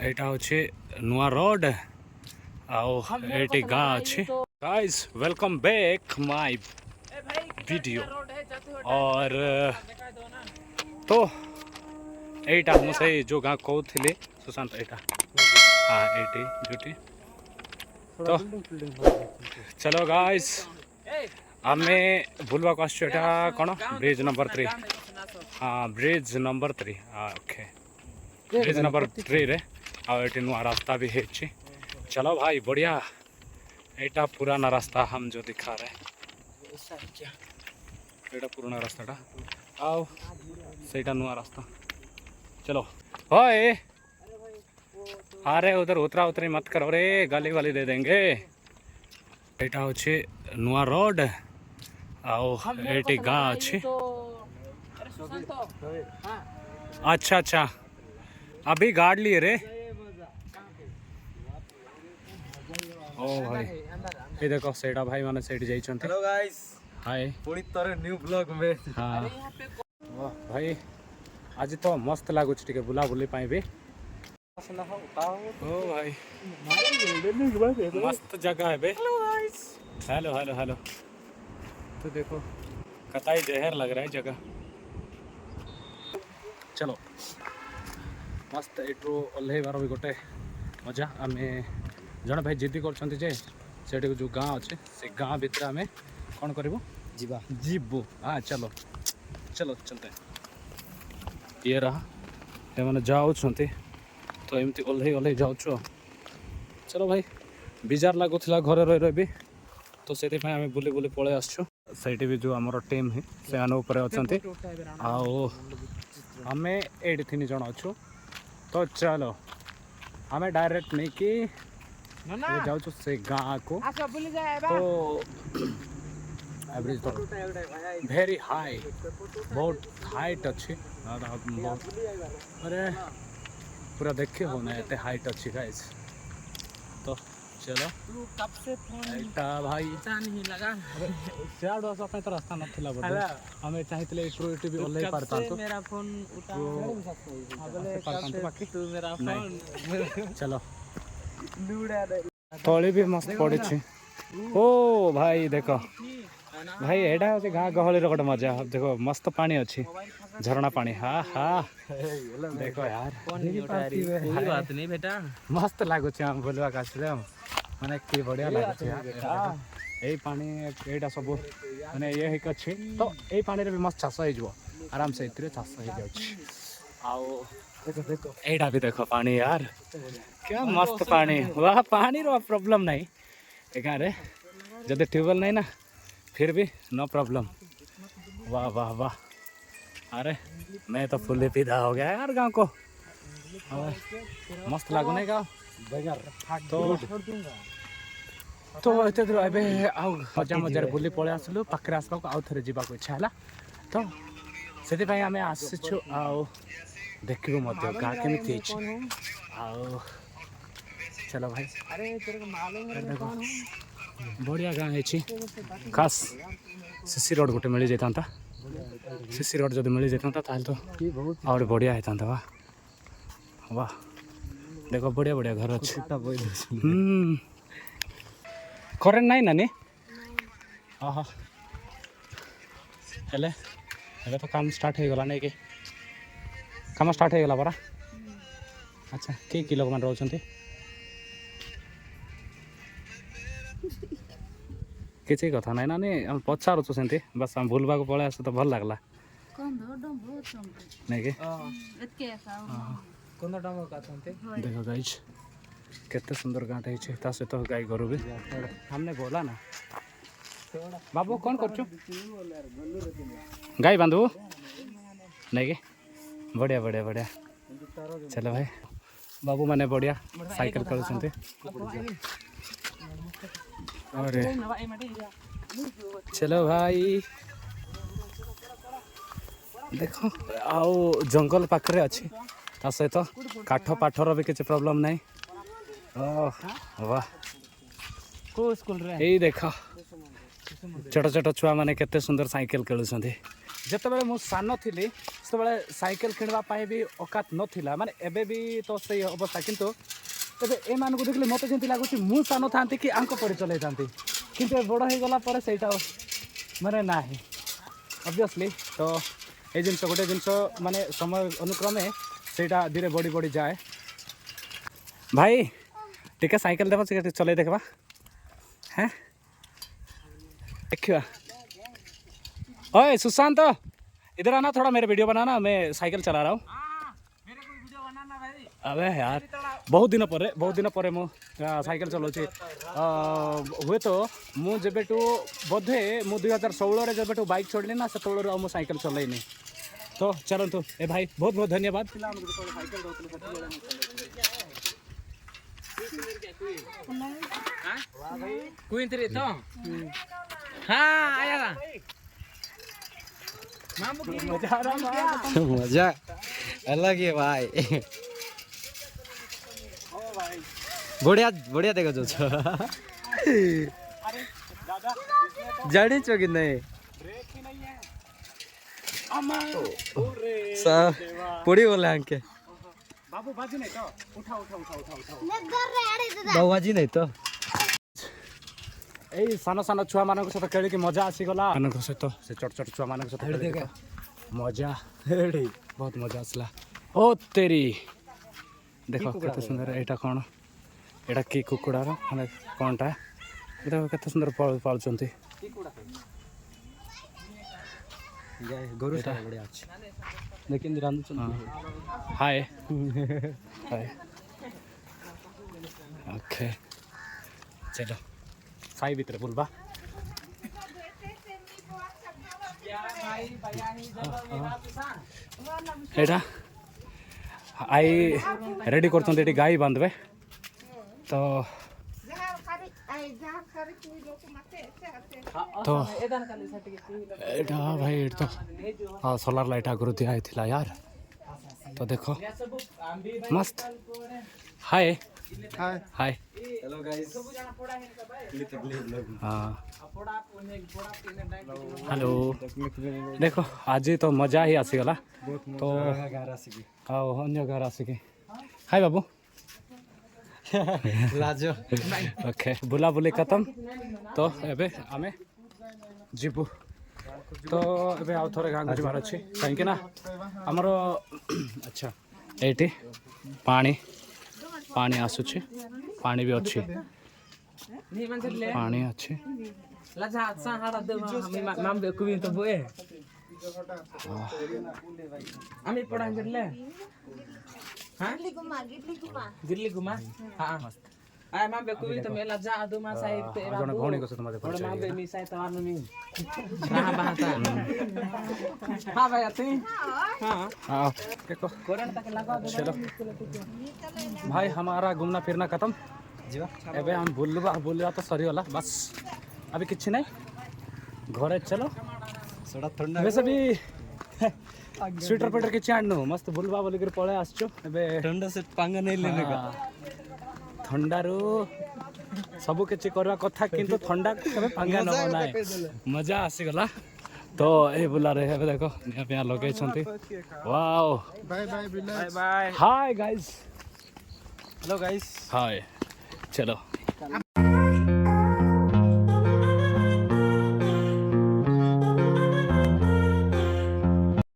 एटा होचे नुआ रोड आओ एटी गाँ अच्छे guys welcome back my video और तो एटा मुझे जो गाँ कहते सुशांत एटा हाँ एटी जोटी तो चलो गाइस आमे भूलवा को आसटा कौन ब्रिज नंबर 3 हाँ bridge number 3 okay bridge number 3 रे आउ नुआ रास्ता भी है। चलो भाई बढ़िया एटा पुराना रास्ता हम जो दिखा रहे एटा पुराना रास्ता आओ सेटा नुआ रास्ता चलो ओए अरे उधर उतरा उतरी मत करो रे गाली वाली दे देंगे। एटा होचे नुआ रोड आओ एटी गाँ अच्छे अच्छा अच्छा अभी गाड़ लिए रे ओ भाई ये देखो सेटा भाई माने सेठ जाइछन्ते। हेलो गाइस हाय पुणी तोरे न्यू ब्लॉग में हां वाह भाई आज तो मस्त लागुछ टिके बुला बुली पाई भी ओ भाई मस्त जगह है बे। Hello guys hello hello hello तो देखो कताई जहर लग रहा है जगह। चलो मस्त एट्रो ओल्हेबार भी गोटे मजा आम जन भाई जिद्दी कर जो गाँ अच्छे से गाँ भितर आम कौन करूँ जीवु हाँ चलो चलो चलते ये रहा ये मैंने जाऊँ तो एमती ओल्हे ओल्हे जाऊँ चलो भाई बिजार लगुला घरे रही रही तो से आम बुले बुले पलि आसु सही भी जो आमर टीम है से अच्छा आम ये 3 जन अच्छु तो चलो हमें डायरेक्ट नहीं कि जाऊँ से गाँ को तो एवरेज तो वेरी हाई बहुत हाइट अच्छी अरे पूरा देखे हो ना एते हाइट अच्छी गाइस तो चलो एटा भाई नहीं लगा सियाड़ आसा पे तो रास्ता नथिला बोले हमें चाहिए इट्रो भी ओल्हे पारता तो मेरा फोन उठा बाकी तू मेरा फोन चलो तोली भी मस्त पड़ी ओ भाई देखो भाई एटा होचे गाँ गहली रो गोटे मजा देखो मस्त पानी अच्छी झरना पानी हाँ हाँ देखो यार बात नहीं बेटा मस्त लगुच हम बोलवा का माने कि बढ़िया लगुच यही पानी एटा सब माने ये हिक अच्छी तो यही पानी रे भी मस्त चाष हो आराम से इतने चाष हो जाओ एटा भी देखो पानी यार क्या मस्त पानी वाह पानी रो प्रॉब्लम नहीं गाँव रे जब ट्यूबवेल नहीं ना फिर भी नो प्रॉब्लम वाह वाह वाह अरे मैं तो फुल पीधा हो गया यार गाँव को मस्त लागू नहीं गाँव तो एते दूर ए मजा मजार बुली पलि आसलु पाखे आसवा आउ थे जावाक इच्छा है तो से आम आसचु देखू गाँ केमी चलो भाई देखो बढ़िया गाँ है खास सीसी रोड गोटे मिल जाता सीसी रोड जब मिल जाता तो और बढ़िया होता वाह वाह देखो बढ़िया बढ़िया घर अच्छे करेन्ट नाई नानी हाँ हेले तो काम स्टार्ट हो गला नहीं कि काम स्टार्ट हो गला परा अच्छा कि लोग मैंने रोचंती किसी कथा ना नानी आम पचारुचु सेमती बस आम भूलवा को पलि आसु तो भल लगला नहीं कि देखो गाइज केते सुंदर गाँट है सहित गाई गोरु भी हमने बोला ना बाबू कौन कर गाई बांधु नहीं कि बढ़िया बढ़िया बढ़िया चलो भाई बाबू मैंने बढ़िया साइकिल कर अरे चलो भाई देखो आओ जंगल पाखरे अच्छी ता सहित काठ पाठर भी किसी प्रॉब्लम नहीं वाह यही देख छोट छोट छुआ मैंने केते सुंदर साइकिल खेलुंट ଯେତେବେଳେ ମୁଁ ସାନ ଥିଲି ସେତେବେଳେ ସାଇକେଲ କିଣିବା ପାଇଁ ବି ଅକାତ ନଥିଲା ମାନେ ଏବେ ବି ତ ସେଇ ଅବସ୍ଥା କିନ୍ତୁ ତେବେ ଏମାନଙ୍କୁ ଦେଖିଲେ ମୋତେ ଯେମିତି ଲାଗୁଛି ମୁଁ ସାନ ଥାନ୍ତି କି ଆଙ୍କ ପରି ଚଲେଇଥାନ୍ତି କିନ୍ତୁ ଏ ବଡ଼ ହେଇଗଲା ପରେ ସେଇଟା ମାନେ ନାହିଁ ଅବଭିୟସଲି ତ এই ଜିନିଷ ଗୋଟେ ଜିନିଷ ମାନେ ସମୟ ଅନୁକ୍ରମେ ସେଇଟା ଧୀରେ ବଢ଼ି ବଢ଼ି ଯାଏ भाई टिके साइकिल देखो से चले देखवा हैं देखिए ओए सुशांत इधर आना थोड़ा मेरे वीडियो बनाना मैं साइकिल चला रहा हूँ मेरे को वीडियो बनाना भाई अबे यार बहुत दिन पर मु साइकिल चलाऊँगी हुए तो मु जेबेटू बोधे मु 2016 रे जेबेटू बाइक छोड़ली ना से मु साइकिल चलैनी तो चलतु ए भाई बहुत बहुत धन्यवाद कुइंतरी तो हाँ आया ना मजा अलग है भाई बढ़िया बढ़िया देखो जो जानी चो कि नहीं पड़ी बोले अंके बाबू बाजी नहीं तो उठा बाबूजी नहीं तो এই সান সান ছুয়া ମାନଙ୍କ ସହିତ ଖେଳିକି ମଜା ଆସିଗଲା ମାନଙ୍କ ସହିତ ସେ ଛୋଟ ଛୋଟ ଛୁଆ ମାନଙ୍କ ସହିତ ଖେଳିକି ମଜା ହେଡି ବହୁତ ମଜା ଆସିଲା ଓ ତେରି ଦେଖ କେତେ ସୁନ୍ଦର ଏଇଟା କ'ଣ ଏଇଟା କି କୁକୁଡ଼ାର ମାନେ କ'ଣଟା ଏଇଟା କେତେ ସୁନ୍ଦର ପାଳୁଛନ୍ତି गोरु बढ़िया अच्छी लेकिन हाय हाय ओके चलो साई भीतर बुलबा एटा आई रेडी करते गाई बांधवे तो तो एटा भाई तो हाँ सोलार लाइट आगुरी दिया था यार तो देखो मस्त हाय हाय हाय हेलो गाइस हाँ हेलो देखो आज तो मजा ही आसीगला तो हाँ अन्य घर आसिकी हाय बाबू लाजो ओके बुला बुली खत्म तो एबे आमे जीवु तो एबे आउ थोड़े गाँ जीवार अच्छे कहीं ना आमर अच्छा एटी पानी पानी आसुची पानी भी अच्छी पानी अच्छी गिरली घुमा हाँ आय मां बेकुवी तो मेला जा दो मां साइड पे जण भौणी को तुम्हारे और मां बे मी साइड तवार में हां बाता हां भाई आते हां हाँ देखो कोरन तक लगा दो चलो भाई हमारा घूमना फिरना खत्म एबे हम बुलवा तो सरी वाला बस अभी किसी नहीं घरे चलो थोड़ा ठंडा वैसे भी स्वेटर पेटर किसी आनु मस्त बुलवा बोलिक पड़े आसचु एबे ठंडा से पंगा नहीं लेने का थंडारू सबू किसी करवा कथा किंतु थंडा केबे पंगा न बनाए मजा आसीगला तो ए बुला रे एबे देखो निया पिया लगे छंती wow bye bye bye bye hi guys hello guys hi चलो